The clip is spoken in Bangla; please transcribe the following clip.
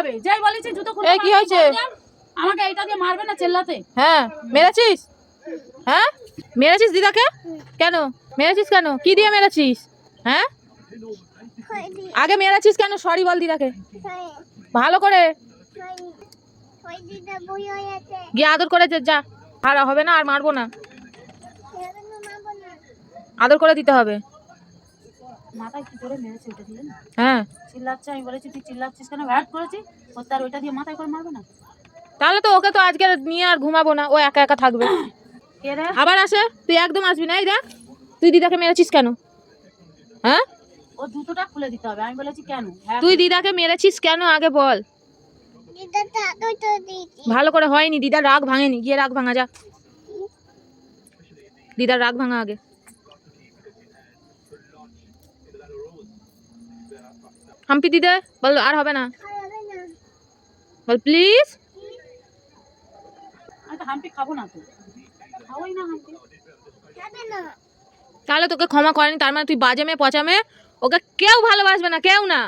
হবে, যাই বলেছি জুতো খুলে। এই কি হয়েছে? আমাকে এইটা দিয়ে মারবে না চেল্লাতে? হ্যাঁ মেরেছিস? হ্যাঁ মেরেছিস দিদাকে? কেন মেরেছিস? কেন কি দিয়ে মেরেছিস? হ্যাঁ আগে মেরেছিস কেন? সরি বল দিদাকে ভালো করে, গিয়ে আদর করে যা। আর হবে না, আর মারবো না, আদর করে দিতে হবে। মাথায় কি করে মেরেছে ওটা দিয়ে? হ্যাঁ চিল্লাচ্ছে, আমি বলেছি তুই চিল্লাচ্ছিস কেন? ভ্যাট করেছি ও, তার ওইটা দিয়ে মাথায় করে মারবে না? তাহলে তো ওকে তো আজকে নিয়ে আর ঘুমাবো না, ও একা একা থাকবে। কে রে? আবার আসে, তুই একদম আসবি না। এই দেখ তুই দিদাকে মেরেছিস কেন? হ্যাঁ ও জুতোটা খুলে দিতে হবে। আমি বলেছি কেন? হ্যাঁ তুই দিদাকে মেরেছিস কেন আগে বল। ভালো করে হয়নি, দিদার রাগ ভাঙেনি, গিয়ে রাগ ভাঙা যা, দিদার রাগ ভাঙা আগে। হাম্পি দিদে বল, আর হবে না বল প্লিজ। আমি তো হাম্পি খাবো না, তো খাবোই না হাম্পি। তাহলে তোকে ক্ষমা করেনি, তার মানে তুই বাজে মেয়ে, পচা মেয়ে, ওকে কেউ ভালোবাসবে না, কেউ না।